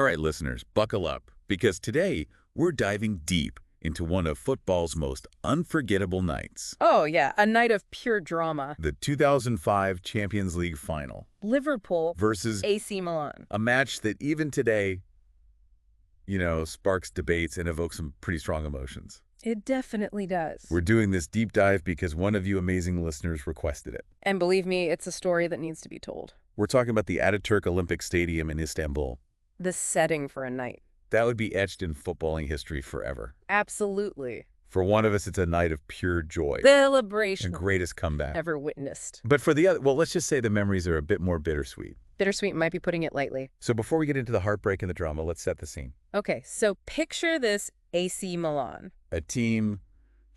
All right, listeners, buckle up, because today we're diving deep into one of football's most unforgettable nights. Oh, yeah, a night of pure drama. The 2005 Champions League final Liverpool versus AC Milan. a match that even today, sparks debates and evokes some pretty strong emotions. It definitely does. We're doing this deep dive because one of you amazing listeners requested it. And believe me, it's a story that needs to be told. We're talking about the Ataturk Olympic Stadium in Istanbul. The setting for a night. That would be etched in footballing history forever. Absolutely. For one of us, it's a night of pure joy. Celebration. And greatest comeback Ever witnessed. But for the other, well, let's just say the memories are a bit more bittersweet. Bittersweet might be putting it lightly. So before we get into the heartbreak and the drama, let's set the scene. Okay, so picture this AC Milan. A team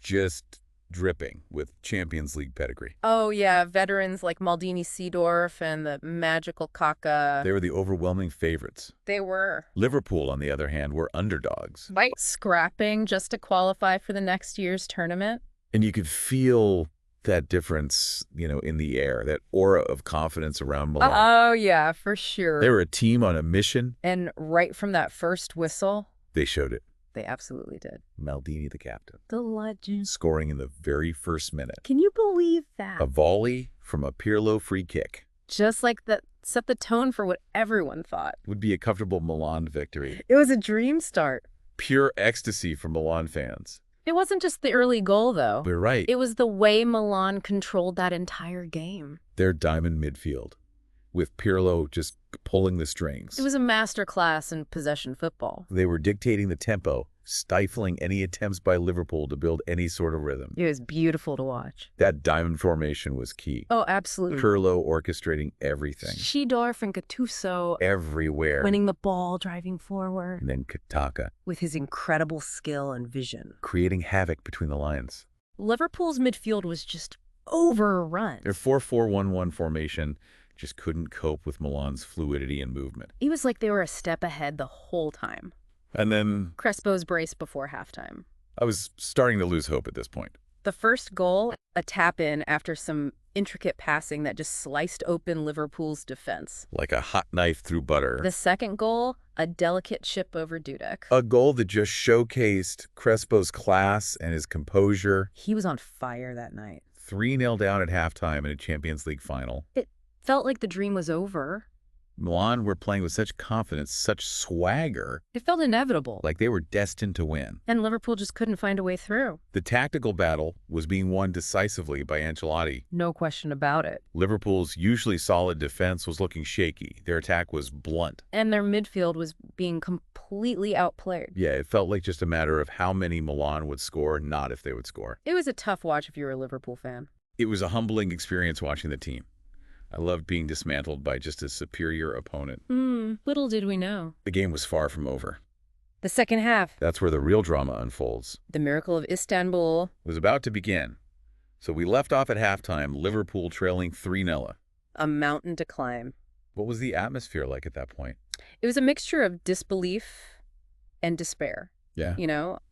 just dripping with Champions League pedigree. Oh, yeah, veterans like Maldini Seedorf and the magical Kaká. They were the overwhelming favorites. They were. Liverpool, on the other hand, were underdogs. Right. Scrapping just to qualify for the next year's tournament. And you could feel that difference, in the air, that aura of confidence around Milan. Oh, yeah, for sure. They were a team on a mission. And right from that first whistle, They showed it. they absolutely did. Maldini, the captain, The legend. scoring in the very first minute. Can you believe that? A volley from a Pirlo free kick. Just like that set the tone for what everyone thought. Would be a comfortable Milan victory. It was a dream start. Pure ecstasy for Milan fans. It wasn't just the early goal, though. We're right. It was the way Milan controlled that entire game. Their diamond midfield, with Pirlo just pulling the strings. It was a masterclass in possession football. They were dictating the tempo, stifling any attempts by Liverpool to build any sort of rhythm. It was beautiful to watch. That diamond formation was key. Oh, absolutely. Pirlo orchestrating everything. Seedorf and Gattuso Everywhere. winning the ball, driving forward. And then Kaká, With his incredible skill and vision. creating havoc between the lines. Liverpool's midfield was just overrun. Their 4-4-1-1 formation just couldn't cope with Milan's fluidity and movement. It was like they were a step ahead the whole time. And then Crespo's brace before halftime. I was starting to lose hope at this point. The first goal, a tap-in after some intricate passing that just sliced open Liverpool's defense. Like a hot knife through butter. The second goal, a delicate chip over Dudek. A goal that just showcased Crespo's class and his composure. He was on fire that night. 3-0 down at halftime in a Champions League final. It felt like the dream was over. Milan were playing with such confidence, such swagger, It felt inevitable. like they were destined to win. And Liverpool just couldn't find a way through. The tactical battle was being won decisively by Ancelotti. No question about it. Liverpool's usually solid defense was looking shaky. Their attack was blunt. And their midfield was being completely outplayed. Yeah, it felt like just a matter of how many Milan would score, not if they would score. It was a tough watch if you were a Liverpool fan. It was a humbling experience watching the team. I loved being dismantled by just a superior opponent. Little did we know. The game was far from over. The second half, That's where the real drama unfolds. the Miracle of Istanbul. It was about to begin. So we left off at halftime, Liverpool trailing 3-0. A mountain to climb. What was the atmosphere like at that point? It was a mixture of disbelief and despair. Yeah.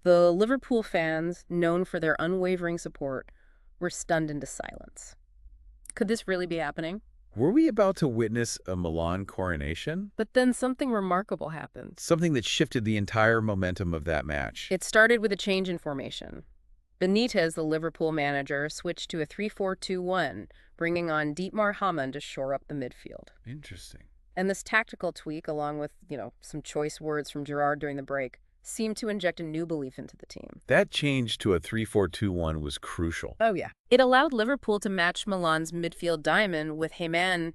The Liverpool fans, known for their unwavering support, were stunned into silence. Could this really be happening? Were we about to witness a Milan coronation? But then something remarkable happened. Something that shifted the entire momentum of that match. It started with a change in formation. Benitez, the Liverpool manager, switched to a 3-4-2-1, bringing on Dietmar Hamann to shore up the midfield. Interesting. And this tactical tweak, along with, some choice words from Gerrard during the break, seemed to inject a new belief into the team. That change to a 3-4-2-1 was crucial. Oh, yeah. It allowed Liverpool to match Milan's midfield diamond with Hamann,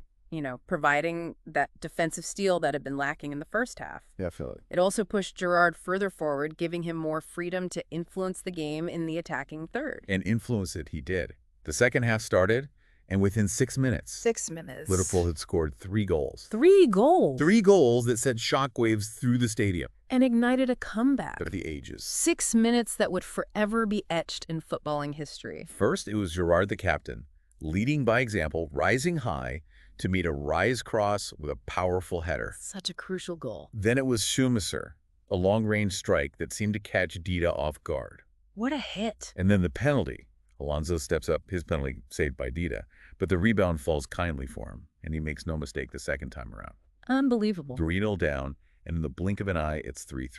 providing that defensive steel that had been lacking in the first half. Yeah, I feel it. It also pushed Gerrard further forward, giving him more freedom to influence the game in the attacking third. And influence it he did. The second half started, and within 6 minutes, 6 minutes. Liverpool had scored 3 goals. 3 goals. 3 goals that sent shockwaves through the stadium. And ignited a comeback. For the ages. 6 minutes that would forever be etched in footballing history. First, it was Gerrard the captain, leading by example, rising high to meet a rise cross with a powerful header. Such a crucial goal. Then it was Schumacher, a long-range strike that seemed to catch Dida off guard. What a hit. And then the penalty. Alonso steps up, his penalty saved by Dida, but the rebound falls kindly for him, and he makes no mistake the second time around. Unbelievable. 3-0 down, and in the blink of an eye, it's 3-3.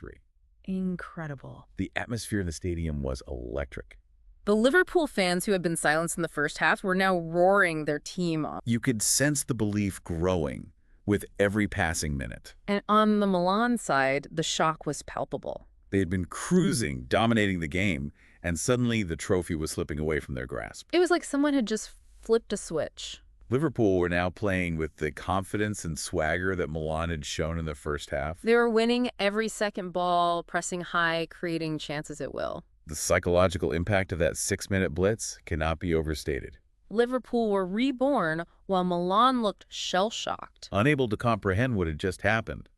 Incredible. The atmosphere in the stadium was electric. The Liverpool fans who had been silenced in the first half were now roaring their team on. You could sense the belief growing with every passing minute. And on the Milan side, the shock was palpable. They had been cruising, dominating the game, and suddenly the trophy was slipping away from their grasp. It was like someone had just flipped a switch. Liverpool were now playing with the confidence and swagger that Milan had shown in the first half. They were winning every second ball, pressing high, creating chances at will. The psychological impact of that 6-minute blitz cannot be overstated. Liverpool were reborn while Milan looked shell-shocked. Unable to comprehend what had just happened,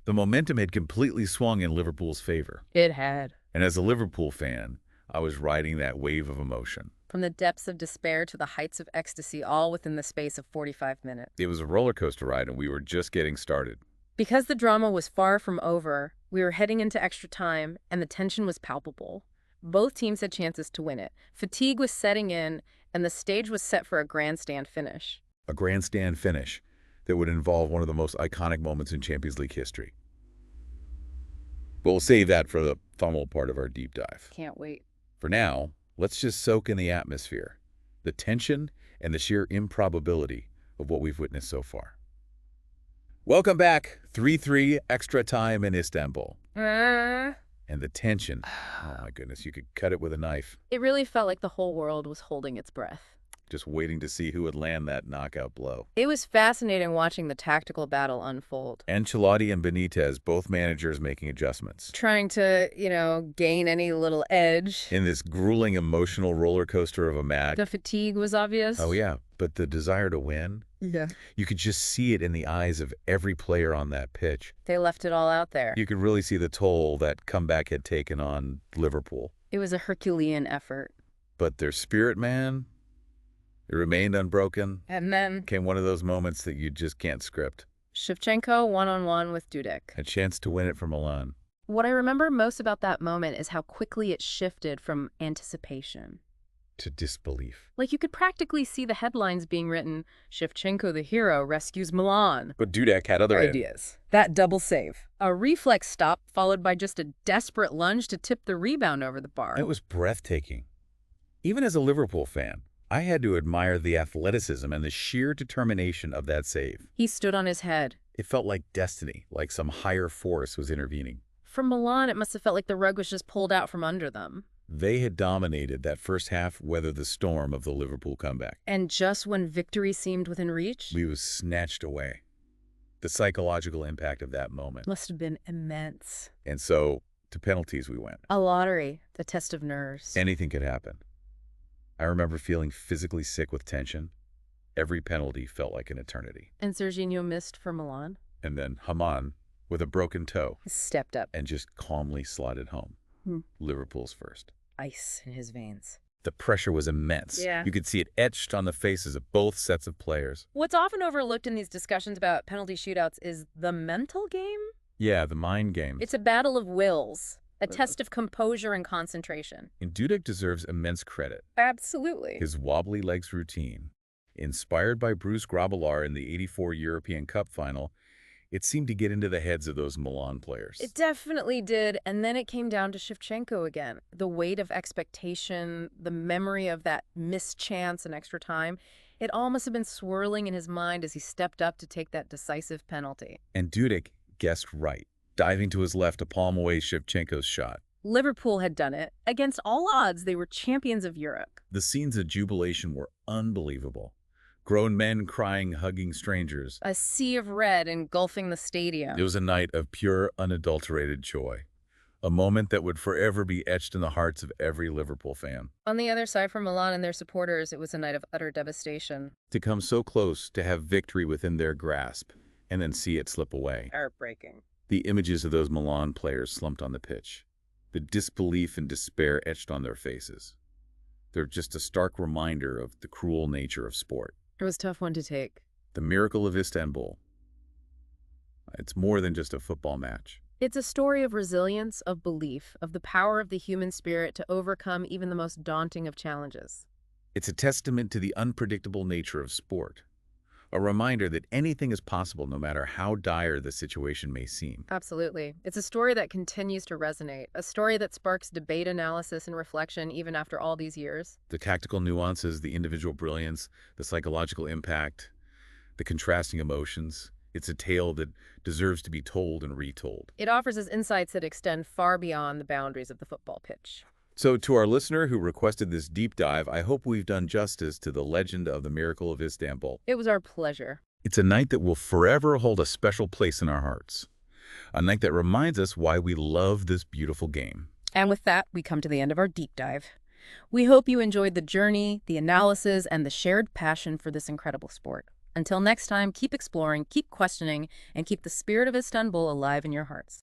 the momentum had completely swung in Liverpool's favor. It had. And as a Liverpool fan, I was riding that wave of emotion. From the depths of despair to the heights of ecstasy, all within the space of 45 minutes. It was a roller coaster ride, and we were just getting started. Because the drama was far from over, we were heading into extra time, and the tension was palpable. Both teams had chances to win it. Fatigue was setting in, and the stage was set for a grandstand finish. A grandstand finish that would involve one of the most iconic moments in Champions League history. But we'll save that for the final part of our deep dive. Can't wait. For now, let's just soak in the atmosphere, the tension, and the sheer improbability of what we've witnessed so far. Welcome back. 3-3 extra time in Istanbul. And the tension, oh my goodness, you could cut it with a knife. It really felt like the whole world was holding its breath. Just waiting to see who would land that knockout blow. It was fascinating watching the tactical battle unfold. Ancelotti and Benitez, both managers making adjustments. Trying to, gain any little edge. In this grueling emotional roller coaster of a match. The fatigue was obvious. Oh yeah, but the desire to win? Yeah. You could just see it in the eyes of every player on that pitch. They left it all out there. You could really see the toll that comeback had taken on Liverpool. It was a Herculean effort. But their spirit, man, it remained unbroken. And then Came one of those moments that you just can't script. Shevchenko one-on-one with Dudek. A chance to win it for Milan. What I remember most about that moment is how quickly it shifted from anticipation. To disbelief. Like you could practically see the headlines being written, Shevchenko the hero rescues Milan. But Dudek had other ideas. That double save. A reflex stop followed by just a desperate lunge to tip the rebound over the bar. It was breathtaking. Even as a Liverpool fan, I had to admire the athleticism and the sheer determination of that save. He stood on his head. It felt like destiny, like some higher force was intervening. For Milan, it must have felt like the rug was just pulled out from under them. They had dominated that first half, weathered the storm of the Liverpool comeback. And just when victory seemed within reach, We was snatched away. The psychological impact of that moment. must have been immense. And so, to penalties we went. A lottery, the test of nerves. Anything could happen. I remember feeling physically sick with tension. Every penalty felt like an eternity. And Serginho missed for Milan. And then Haman, with a broken toe, Stepped up. and just calmly slotted home. Liverpool's first. Ice in his veins. The pressure was immense. Yeah. You could see it etched on the faces of both sets of players. What's often overlooked in these discussions about penalty shootouts is the mental game. Yeah, the mind games. It's a battle of wills, a test of composure and concentration. And Dudek deserves immense credit. Absolutely. His wobbly legs routine, inspired by Bruce Grobbelaar in the '84 European Cup final, it seemed to get into the heads of those Milan players. It definitely did, and then it came down to Shevchenko again. The weight of expectation, the memory of that missed chance in extra time, it all must have been swirling in his mind as he stepped up to take that decisive penalty. And Dudek guessed right, diving to his left to palm away Shevchenko's shot. Liverpool had done it. Against all odds, they were champions of Europe. The scenes of jubilation were unbelievable. Grown men crying, hugging strangers. A sea of red engulfing the stadium. It was a night of pure, unadulterated joy. A moment that would forever be etched in the hearts of every Liverpool fan. On the other side, for Milan and their supporters, it was a night of utter devastation. To come so close, to have victory within their grasp, and then see it slip away. Heartbreaking. The images of those Milan players slumped on the pitch. The disbelief and despair etched on their faces. They're just a stark reminder of the cruel nature of sport. It was a tough one to take. The Miracle of Istanbul. It's more than just a football match. It's a story of resilience, of belief, of the power of the human spirit to overcome even the most daunting of challenges. It's a testament to the unpredictable nature of sport. A reminder that anything is possible no matter how dire the situation may seem. Absolutely. It's a story that continues to resonate, a story that sparks debate, analysis, and reflection even after all these years. The tactical nuances, the individual brilliance, the psychological impact, the contrasting emotions. It's a tale that deserves to be told and retold. It offers us insights that extend far beyond the boundaries of the football pitch. So to our listener who requested this deep dive, I hope we've done justice to the legend of the Miracle of Istanbul. It was our pleasure. It's a night that will forever hold a special place in our hearts. A night that reminds us why we love this beautiful game. And with that, we come to the end of our deep dive. We hope you enjoyed the journey, the analysis, and the shared passion for this incredible sport. Until next time, keep exploring, keep questioning, and keep the spirit of Istanbul alive in your hearts.